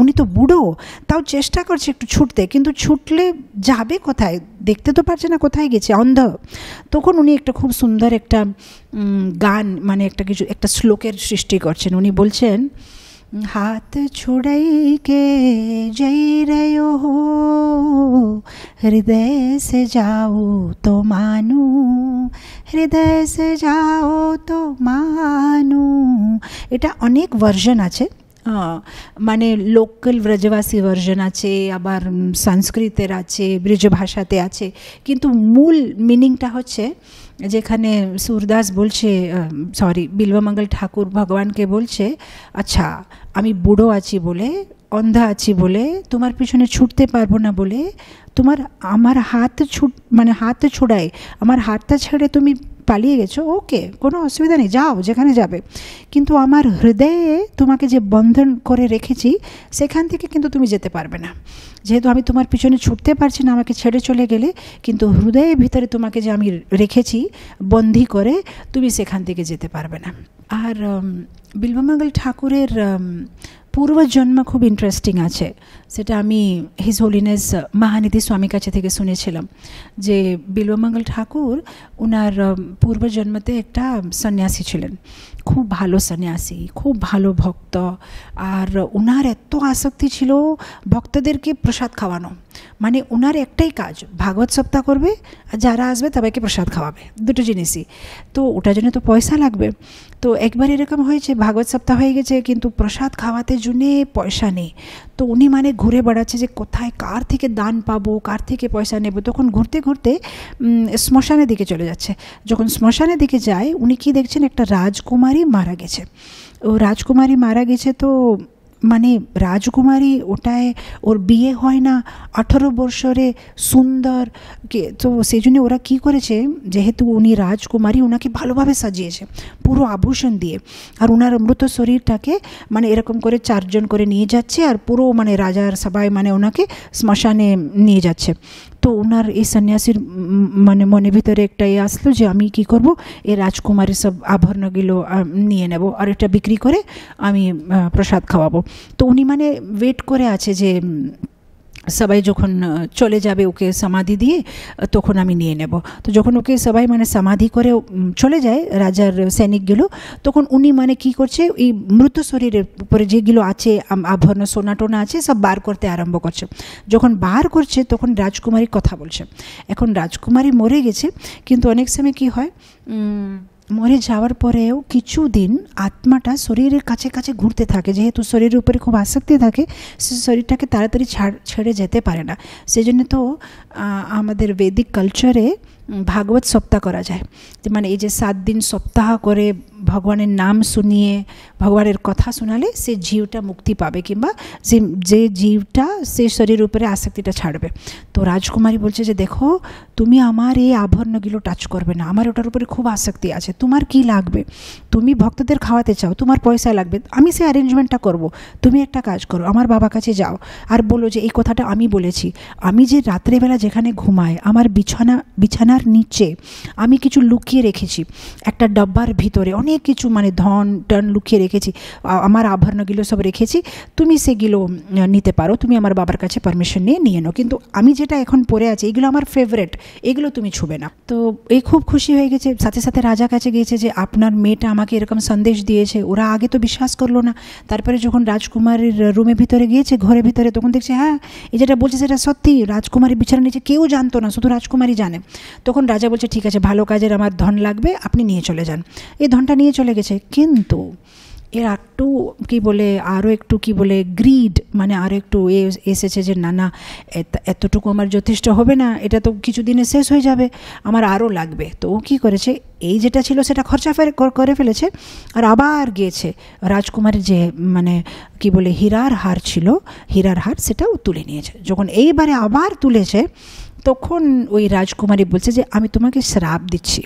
উনি তো বুড়ো, তাও চেষ্টা করছে একটু ছুটতে, কিন্তু ছুটলে যাবে কোথায়, দেখতে তো পারছে না কোথায় গেছে, অন্ধ। তখন উনি একটা খুব সুন্দর একটা গান, মানে একটা কিছু একটা শ্লোকের সৃষ্টি করছেন। উনি বলছেন, हाथ छुड़ाई के जई रयो हो, हृदय से जाओ तो मानू, हृदय से जाओ तो मानू। এটা অনেক ভার্সন আছে, মানে লোকাল ব্রজবাসী ভার্সন আছে, আবার সংস্কৃতের আছে, ব্রজ ভাষাতে আছে, কিন্তু মূল মিনিংটা হচ্ছে যেখানে সুরদাস বলছে, সরি বিল্বমঙ্গল ঠাকুর ভগবানকে বলছে, আচ্ছা আমি বুড়ো আছি বলে, অন্ধা আছি বলে, তোমার পিছনে ছুটতে পারবো না বলে তোমার আমার হাত মানে হাত ছুড়ায় আমার হাতটা ছেড়ে তুমি পালিয়ে গেছো, ওকে কোনো অসুবিধা নেই, যাও যেখানে যাবে, কিন্তু আমার হৃদয়ে তোমাকে যে বন্ধন করে রেখেছি সেখান থেকে কিন্তু তুমি যেতে পারবে না। যেহেতু আমি তোমার পিছনে ছুটতে পারছি না, আমাকে ছেড়ে চলে গেলে, কিন্তু হৃদয়ের ভিতরে তোমাকে যে আমি রেখেছি বন্দি করে, তুমি সেখান থেকে যেতে পারবে না। আর বিল্বমঙ্গল ঠাকুরের পূর্বজন্ম খুব ইন্টারেস্টিং আছে, সেটা আমি হিজ হোলিনেস মহানিধি স্বামীর কাছে থেকে শুনেছিলাম যে বিল্বমঙ্গল ঠাকুর ওনার পূর্বজন্মতে একটা সন্ন্যাসী ছিলেন, খুব ভালো সন্ন্যাসী, খুব ভালো ভক্ত। আর ওনার এত আসক্তি ছিল ভক্তদেরকে প্রসাদ খাওয়ানো, মানে ওনার একটাই কাজ, ভাগবত সপ্তাহ করবে আর যারা আসবে তাদেরকে প্রসাদ খাওয়াবে, দুটো জিনিসই। তো ওটার জন্য তো পয়সা লাগবে। তো একবার এরকম হয়েছে, ভাগবত সপ্তাহ হয়ে গেছে কিন্তু প্রসাদ খাওয়াতে জন্যে পয়সা নেই। তো উনি মানে ঘুরে বেড়াচ্ছে যে কোথায় কার থেকে দান পাবো, কার থেকে পয়সা নেব। তখন ঘুরতে ঘুরতে শ্মশানের দিকে চলে যাচ্ছে। যখন শ্মশানের দিকে যায়, উনি কি দেখছেন, একটা রাজকুমারী মারা গেছে। ও রাজকুমারী মারা গেছে, তো মানে রাজকুমারী ওটায় ওর বিয়ে হয় না, 18 বছরে সুন্দর। তো সেই জন্য ওরা কী করেছে, যেহেতু উনি রাজকুমারী, ওনাকে ভালোভাবে সাজিয়েছে পুরো আভূষণ দিয়ে, আর ওনার মৃত শরীরটাকে মানে এরকম করে 4 জন করে নিয়ে যাচ্ছে, আর পুরো মানে রাজার সবাই মানে ওনাকে শ্মশানে নিয়ে যাচ্ছে। তো ওনার এই সন্ন্যাসীর মানে মনের ভিতরে একটাই আসলো যে আমি কি করব, এই রাজকুমারীর সব আভরণগুলো নিয়ে নেব আর এটা বিক্রি করে আমি প্রসাদ খাওয়াবো। তো উনি মানে ওয়েট করে আছে যে সবাই যখন চলে যাবে ওকে সমাধি দিয়ে, তখন আমি নিয়ে নেব। তো যখন ওকে সবাই মানে সমাধি করে চলে যায় রাজার সৈনিকগুলো, তখন উনি মানে কি করছে, এই মৃত শরীরের উপরে যেগুলো আছে আভরণ সোনা টোনা আছে সব বার করতে আরম্ভ করছে। যখন বার করছে তখন রাজকুমারী কথা বলছে। এখন রাজকুমারী মরে গেছে, কিন্তু অনেক সময় কি হয়, মরে যাওয়ার পরেও কিছুদিন আত্মাটা শরীরের কাছে কাছে ঘুরতে থাকে, যেহেতু শরীরের উপরে খুব আসক্তি থাকে, সে শরীরটাকে তাড়াতাড়ি ছেড়ে যেতে পারে না। সেজন্য তো আমাদের বৈদিক কালচারে ভাগবত সপ্তাহ করা যায়, যে মানে এই যে 7 দিন সপ্তাহ করে ভগবানের নাম শুনিয়ে ভগবানের কথা শোনালে সে জীবটা মুক্তি পাবে, কিংবা যে জীবটা সে শরীরের উপরে আসক্তিটা ছাড়বে। তো রাজকুমারী বলছে যে দেখো, তুমি আমার এই আভরণগুলো টাচ করবে না, আমার ওটার উপরে খুব আসক্তি আছে, তোমার কি লাগবে, তুমি ভক্তদের খাওয়াতে চাও, তোমার পয়সা লাগবে, আমি সেই অ্যারেঞ্জমেন্টটা করব, তুমি একটা কাজ করো, আমার বাবার কাছে যাও আর বলো যে এই কথাটা আমি বলেছি, আমি যে রাত্রেবেলা যেখানে ঘুমাই আমার বিছানার নিচে আমি কিছু লুকিয়ে রেখেছি, একটা ডাব্বার ভিতরে অনেক কিছু মানে ধন টন লুকিয়ে রেখেছি, আমার আভরণগুলো সব রেখেছি, তুমি সেগুলো নিতে পারো, তুমি আমার বাবার কাছে পারমিশন নিয়ে নাও, কিন্তু আমি যেটা এখন পরে আছি এগুলো আমার ফেভারেট, এগুলো তুমি ছুবে না। তো এই খুব খুশি হয়ে গেছে, সাথে সাথে রাজা কাছে গিয়েছে যে আপনার মেয়েটা আমাকে এরকম সন্দেশ দিয়েছে। ওরা আগে তো বিশ্বাস করলো না, তারপরে যখন রাজকুমারীর রুমের ভিতরে গিয়েছে, ঘরের ভিতরে, তখন দেখছে হ্যাঁ এই যেটা বলছে সেটা সত্যি, রাজকুমারী বিছানার নিচে কেউ জানতো না, শুধু রাজকুমারী জানে। তখন রাজা বলছে ঠিক আছে, ভালো কাজের আমার ধন লাগবে, আপনি নিয়ে চলে যান। এই ধনটা নিয়ে চলে গেছে, কিন্তু এর একটু কি বলে, আরও একটু কি বলে গ্রিড, মানে আরও একটু এসেছে যে না না, এতটুকু আমার যথেষ্ট হবে না, এটা তো কিছুদিনে শেষ হয়ে যাবে, আমার আরও লাগবে। তো ও কী করেছে, এই যেটা ছিল সেটা খরচা করে ফেলেছে, আর আবার গিয়েছে রাজকুমারের যে মানে কি বলে হীরার হার ছিল, হীরার হার সেটাও তুলে নিয়েছে। যখন এইবারে আবার তুলেছে, তখন ওই রাজকুমারী বলছে যে আমি তোমাকে শ্রাপ দিচ্ছি,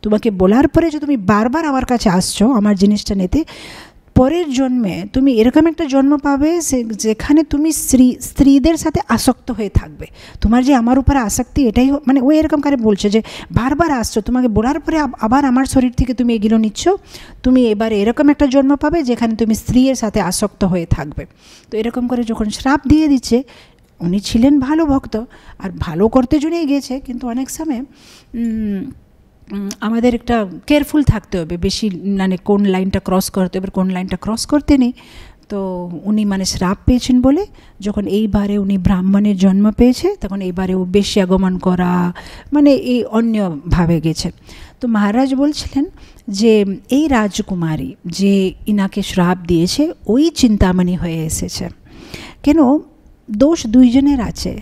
তোমাকে বলার পরে যে তুমি বারবার আমার কাছে আসছো আমার জিনিসটা নিতে, পরের জন্মে তুমি এরকম একটা জন্ম পাবে যেখানে তুমি স্ত্রীদের সাথে আসক্ত হয়ে থাকবে। তোমার যে আমার উপরে আসক্তি, এটাই মানে ওই এরকম করে বলছে যে বারবার আসছো, তোমাকে বলার পরে আবার আমার শরীর থেকে তুমি এগুলো নিচ্ছ, তুমি এবারে এরকম একটা জন্ম পাবে যেখানে তুমি স্ত্রীর সাথে আসক্ত হয়ে থাকবে। তো এরকম করে যখন শ্রাপ দিয়ে দিচ্ছে, উনি ছিলেন ভালো ভক্ত আর ভালো করতে জন্যই গিয়েছে, কিন্তু অনেক সময় আমাদের একটা কেয়ারফুল থাকতে হবে, বেশি মানে কোন লাইনটা ক্রস করতে হবে কোন লাইনটা ক্রস করতে নেই। তো উনি মানে শ্রাপ পেয়েছেন বলে যখন এইবারে উনি ব্রাহ্মণের জন্ম পেয়েছে, তখন এইবারে ও বেশ্যাগমন করা মানে এই অন্যভাবে গেছে। তো মহারাজ বলছিলেন যে এই রাজকুমারী যে ইনাকে শ্রাপ দিয়েছে ওই চিন্তামণি হয়ে এসেছে। কেন, দোষ দুইজনের আছে।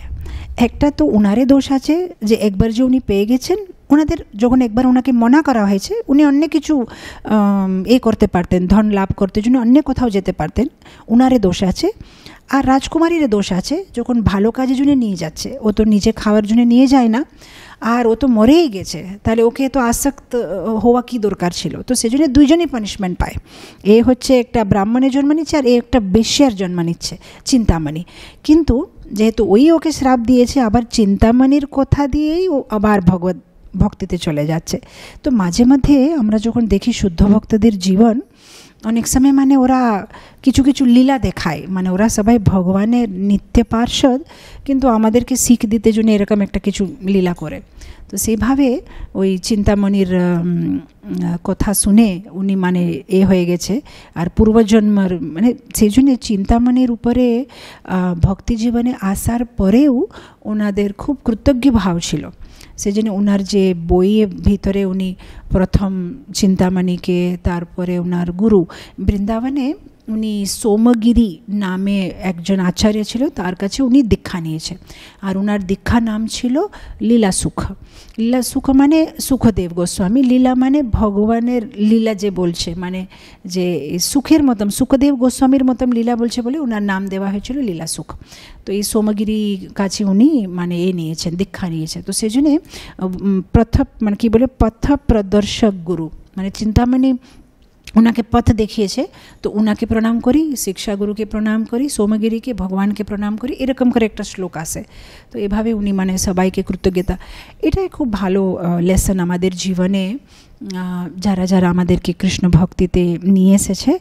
একটা তো ওনারে দোষ আছে যে একবার যে উনি পেয়ে গেছেন, ওনাদের যখন একবার ওনাকে মনা করা হয়েছে, উনি অন্য কিছু করতে পারতেন, ধন লাভ করতে জন্য অন্য কোথাও যেতে পারতেন, ওনারে দোষ আছে। আর রাজকুমারীর দোষ আছে, যখন ভালো কাজের জন্য নিয়ে যাচ্ছে, ও তো নিজে খাওয়ার জন্য নিয়ে যায় না, আর ও তো মরেই গেছে, তাহলে ওকে তো আসক্ত হওয়া কি দরকার ছিল। তো সেজন্য দুইজনই পানিশমেন্ট পায়। এ হচ্ছে একটা ব্রাহ্মণের জন্ম নিচ্ছে আর এ একটা বেশ্যার জন্ম নিচ্ছে, চিন্তামণি। কিন্তু যেহেতু ওই ওকে শ্রাপ দিয়েছে, আবার চিন্তামণির কথা দিয়েই ও আবার ভক্তিতে চলে যাচ্ছে। তো মাঝে মাঝে আমরা যখন দেখি শুদ্ধ ভক্তদের জীবন, অনেক সময় মানে ওরা কিছু কিছু লীলা দেখায়, মানে ওরা সবাই ভগবানের নিত্য পার্ষদ, কিন্তু আমাদেরকে শিখ দিতে জন্য এরকম একটা কিছু লীলা করে। তো সেইভাবে ওই চিন্তামণির কথা শুনে উনি মানে হয়ে গেছে। আর পূর্বজন্মের মানে সেই জন্যে চিন্তামণির উপরে ভক্তি জীবনে আসার পরেও ওনাদের খুব কৃতজ্ঞ ভাব ছিল। সেজন্য ওনার যে বইয়ের ভিতরে উনি প্রথম চিন্তামণিকে, তারপরে ওনার গুরু বৃন্দাবনে উনি সোমগিরি নামে একজন আচার্য ছিল, তার কাছে উনি দীক্ষা নিয়েছে। আর ওনার দীক্ষা নাম ছিল লীলা সুখ। লীলা সুখ মানে সুখদেব গোস্বামী, লীলা মানে ভগবানের লীলা যে বলছে, মানে যে সুখের মতন সুখদেব গোস্বামীর মতন লীলা বলছে বলে ওনার নাম দেওয়া হয়েছিল লীলা সুখ। তো এই সোমগিরি কাছে উনি মানে নিয়েছেন, দীক্ষা নিয়েছেন। তো সেই জন্যে প্রথম মানে কী বলে পথ প্রদর্শক গুরু, মানে চিন্তামণি ওনাকে পথ দেখিয়েছে, তো ওনাকে প্রণাম করি, শিক্ষাগুরুকে প্রণাম করি, সোমগিরিকে, ভগবানকে প্রণাম করি, এরকম করে একটা শ্লোক আসে। তো এভাবে উনি মানে সবাইকে কৃতজ্ঞতা, এটাই খুব ভালো লেসন আমাদের জীবনে। যারা যারা আমাদেরকে কৃষ্ণ ভক্তিতে নিয়ে এসেছে,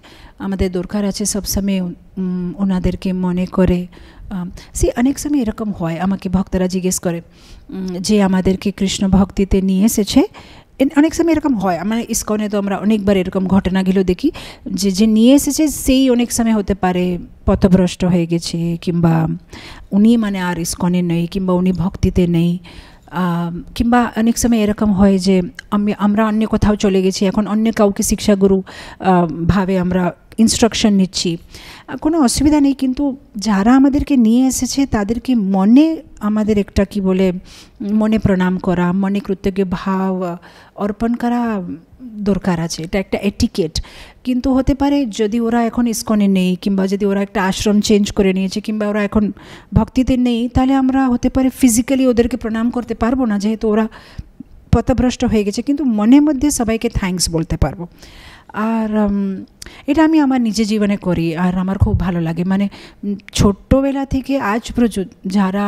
আমাদের দরকার আছে সবসময় ওনাদেরকে মনে করে। অনেক সময় এরকম হয়, আমাকে ভক্তরা জিজ্ঞেস করে যে আমাদেরকে কৃষ্ণ ভক্তিতে নিয়ে এসেছে, অনেক সময় এরকম হয়, আমার ইস্কনে তো আমরা অনেকবার এরকম ঘটনাগুলো দেখি যে যে নিয়ে এসেছে সেই অনেক সময় হতে পারে পথভ্রষ্ট হয়ে গেছে, কিংবা উনি মানে আর ইস্কনে নেই, কিংবা উনি ভক্তিতে নেই, কিংবা অনেক সময় এরকম হয় যে আমরা অন্য কোথাও চলে গেছি, এখন অন্য কাউকে শিক্ষাগুরু ভাবে আমরা ইনস্ট্রাকশন নিচ্ছি, কোনো অসুবিধা নেই। কিন্তু যারা আমাদেরকে নিয়ে এসেছে তাদেরকে মনে আমাদের একটা কি বলে মনে প্রণাম করা, মনে কৃতজ্ঞ ভাব অর্পণ করা দরকার আছে, এটা একটা এটিকেট। কিন্তু হতে পারে যদি ওরা এখন ইস্কনে নেই, কিংবা যদি ওরা একটা আশ্রম চেঞ্জ করে নিয়েছে, কিংবা ওরা এখন ভক্তিতে নেই, তাহলে আমরা হতে পারে ফিজিক্যালি ওদেরকে প্রণাম করতে পারবো না, যেহেতু ওরা পথভ্রষ্ট হয়ে গেছে, কিন্তু মনের মধ্যে সবাইকে থ্যাঙ্কস বলতে পারবো। আর এটা আমি আমার নিজের জীবনে করি, আর আমার খুব ভালো লাগে। মানে ছোট্টবেলা থেকে আজ পর্যন্ত যারা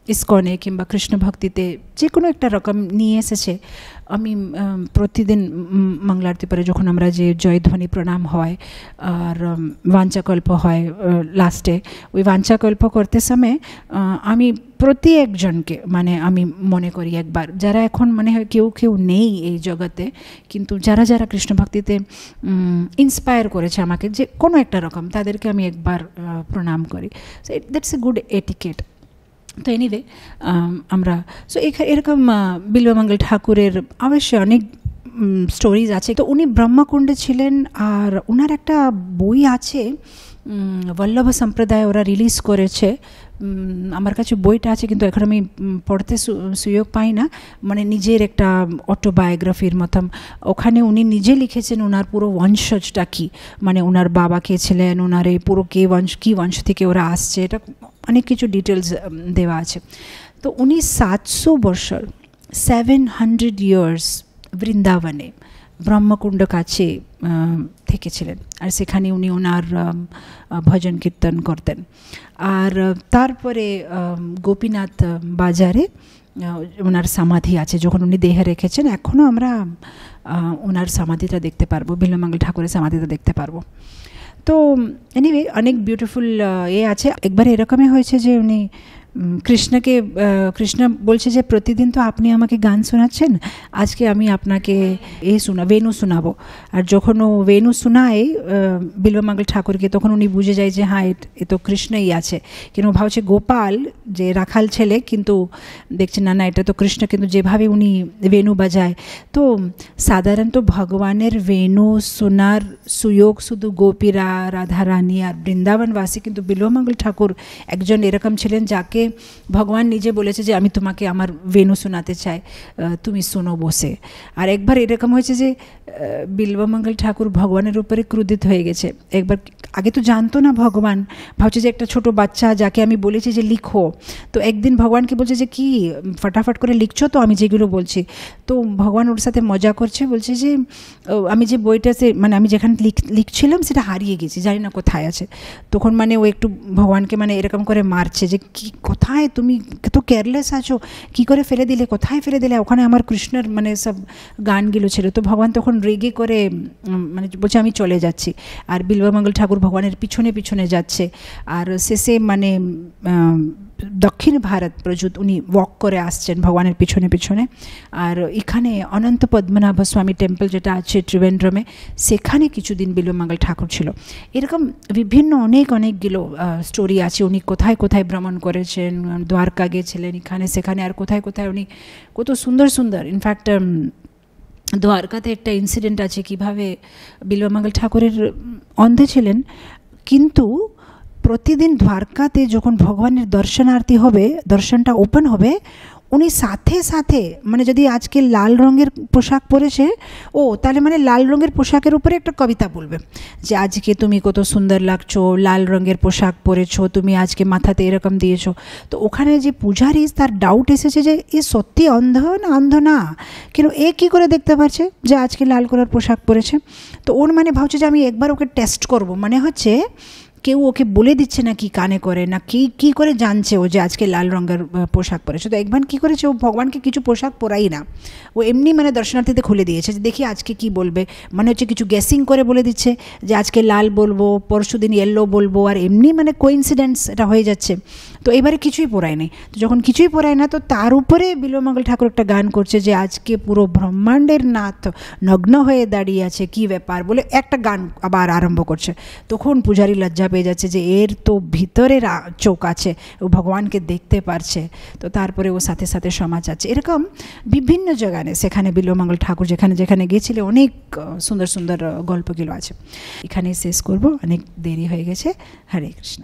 ইস্কনে কিংবা কৃষ্ণ ভক্তিতে যে কোনো একটা রকম নিয়ে এসেছে, আমি প্রতিদিন মঙ্গলারতি পরে যখন আমরা যে জয়ধ্বনি প্রণাম হয় আর বাঞ্চাকল্প হয় লাস্টে, ওই বাঞ্চাকল্প করতে সময় আমি প্রতি একজনকে মানে আমি মনে করি একবার, যারা এখন মনে হয় কেউ কেউ নেই এই জগতে, কিন্তু যারা যারা কৃষ্ণ ভক্তিতে ইন্সপায়ার করেছে আমাকে যে কোনো একটা রকম, তাদেরকে আমি একবার প্রণাম করি। So that's a good etiquette. তো এনিওয়ে আমরা এরকম বিল্বমঙ্গল ঠাকুরের অবশ্যই অনেক স্টোরিজ আছে। তো উনি ব্রহ্মকুণ্ডে ছিলেন, আর ওনার একটা বই আছে বল্লভ সম্প্রদায়, ওরা রিলিজ করেছে, আমার কাছে বইটা আছে কিন্তু এখন আমি পড়তে সুযোগ পাই না, মানে নিজের একটা অটোবায়োগ্রাফির মতন। ওখানে উনি নিজে লিখেছেন ওনার পুরো বংশজটা কী, মানে ওনার বাবা কে ছিলেন, ওনার এই পুরো কী বংশ থেকে ওরা আসছে, এটা অনেক কিছু ডিটেলস দেওয়া আছে। তো উনি 700 বছর 700 ইয়ার্স বৃন্দাবনে ব্রহ্মকুণ্ড কাছে থেকেছিলেন, আর সেখানে উনি ওনার ভজন কীর্তন করতেন। আর তারপরে গোপীনাথ বাজারে ওনার সমাধি আছে, যখন উনি দেহে রেখেছেন এখনও আমরা ওনার সমাধিটা দেখতে পারবো, বিল্বমঙ্গল ঠাকুরের সমাধিটা দেখতে পারবো। তো এনিওয়ে অনেক বিউটিফুল আছে। একবার এরকমই হয়েছে যে উনি কৃষ্ণ বলছে যে প্রতিদিন তো আপনি আমাকে গান শোনাচ্ছেন, আজকে আমি আপনাকে বেনু শোনাবো। আর যখন ও বেনু শোনায় বিল্বমঙ্গল ঠাকুরকে, তখন উনি বুঝে যায় যে হ্যাঁ এ তো কৃষ্ণই আছে, কিন্তু ভাবছে গোপাল যে রাখাল ছেলে, কিন্তু দেখছে না না এটা তো কৃষ্ণ, কিন্তু যেভাবে উনি বেনু বাজায়। তো সাধারণত ভগবানের বেনু শোনার সুযোগ শুধু গোপীরা, রাধারানী আর বৃন্দাবনবাসী, কিন্তু বিল্বমঙ্গল ঠাকুর একজন এরকম ছিলেন যাকে ভগবান নিজে বলেছে যে আমি তোমাকে আমার বেনু শোনাতে চাই, তুমি শোনো বসে। আর একবার এরকম হয়েছে যে বিল্বমঙ্গল ঠাকুর ভগবানের উপরে ক্রোধিত হয়ে গেছে। একবার আগে তো জানতো না ভগবান, ভাবছে যে একটা ছোট বাচ্চা যাকে আমি বলেছি যে লিখো, তো একদিন ভগবানকে বলছে যে কি ফটাফট করে লিখছো তো আমি যেগুলো বলছি। তো ভগবান ওর সাথে মজা করছে, বলছে যে আমি যে বইটা মানে আমি যেখানে লিখছিলাম সেটা হারিয়ে গেছি, জানি না কোথায় আছে। তখন মানে ও একটু ভগবানকে মানে এরকম করে মারছে যে কি কোথায়, তুমি তো কেয়ারলেস আছো, কি করে ফেলে দিলে, কোথায় ফেলে দিলে, ওখানে আমার কৃষ্ণের মানে সব গানগুলো ছিল। তো ভগবান তখন রেগে করে মানে বলছে আমি চলে যাচ্ছি, আর বিল্বমঙ্গল ঠাকুর ভগবানের পিছনে পিছনে যাচ্ছে। আর শেষে মানে দক্ষিণ ভারত প্রযুত উনি ওয়াক করে আসছেন ভগবানের পিছনে পিছনে। আর এখানে অনন্ত পদ্মনাভ স্বামী টেম্পল যেটা আছে ত্রিবেন্দ্রমে, সেখানে কিছুদিন বিল্বমঙ্গল ঠাকুর ছিল। এরকম বিভিন্ন অনেকগুলো স্টোরি আছে, উনি কোথায় কোথায় ভ্রমণ করেছেন, দ্বারকা গিয়েছিলেন, এখানে সেখানে, আর কোথায় কোথায় উনি কত সুন্দর সুন্দর। ইনফ্যাক্ট দ্বারকাতে একটা ইনসিডেন্ট আছে কীভাবে বিল্বমঙ্গল ঠাকুরের অন্ধে ছিলেন, কিন্তু প্রতিদিন দ্বারকাতে যখন ভগবানের দর্শনার্থী হবে, দর্শনটা ওপেন হবে, উনি সাথে সাথে মানে যদি আজকে লাল রঙের পোশাক পরেছে, ও তাহলে মানে লাল রঙের পোশাকের উপরে একটা কবিতা বলবে যে আজকে তুমি কত সুন্দর লাগছো, লাল রঙের পোশাক পরেছো, তুমি আজকে মাথাতে এরকম দিয়েছো। তো ওখানে যে পূজারি তার ডাউট এসেছে যে এ সত্যি অন্ধ না অন্ধ না, কিন্তু এ কী করে দেখতে পারছে যে আজকে লাল কালার পোশাক পরেছে। তো ওর মানে ভাবছে যে আমি একবার ওকে টেস্ট করব, মানে হচ্ছে কেউ ওকে বলে দিচ্ছে না কি কানে করে না কি করে জানছে ও যে আজকে লাল রঙের পোশাক পরেছে। তো একবার কী করেছে, ও ভগবানকে কিছু পোশাক পরাই না, ও এমনি মানে দর্শনার্থীতে খুলে দিয়েছে যে দেখি আজকে কি বলবে, মানে হচ্ছে কিছু গেসিং করে বলে দিচ্ছে যে আজকে লাল বলবো, পরশু দিন ইয়েলো বলবো, আর এমনি মানে কোইন্সিডেন্স এটা হয়ে যাচ্ছে। তো এবারে কিছুই পড়ায় নেই। তো যখন কিছুই পড়ায় না, তো তার উপরে বিল্বমঙ্গল ঠাকুর একটা গান করছে যে আজকে পুরো ব্রহ্মাণ্ডের নাথ নগ্ন হয়ে দাঁড়িয়ে আছে, কি ব্যাপার বলে একটা গান আবার আরম্ভ করছে। তখন পূজারি লজ্জা পেয়ে যাচ্ছে যে এর তো ভিতরের চোখ আছে, ও ভগবানকে দেখতে পারছে। তো তারপরে ও সাথে সাথে সমাজ আছে। এরকম বিভিন্ন জায়গায় সেখানে বিল্বমঙ্গল ঠাকুর যেখানে যেখানে গিয়েছিলে অনেক সুন্দর সুন্দর গল্পগুলো আছে। এখানেই শেষ করব, অনেক দেরি হয়ে গেছে। হরে কৃষ্ণ।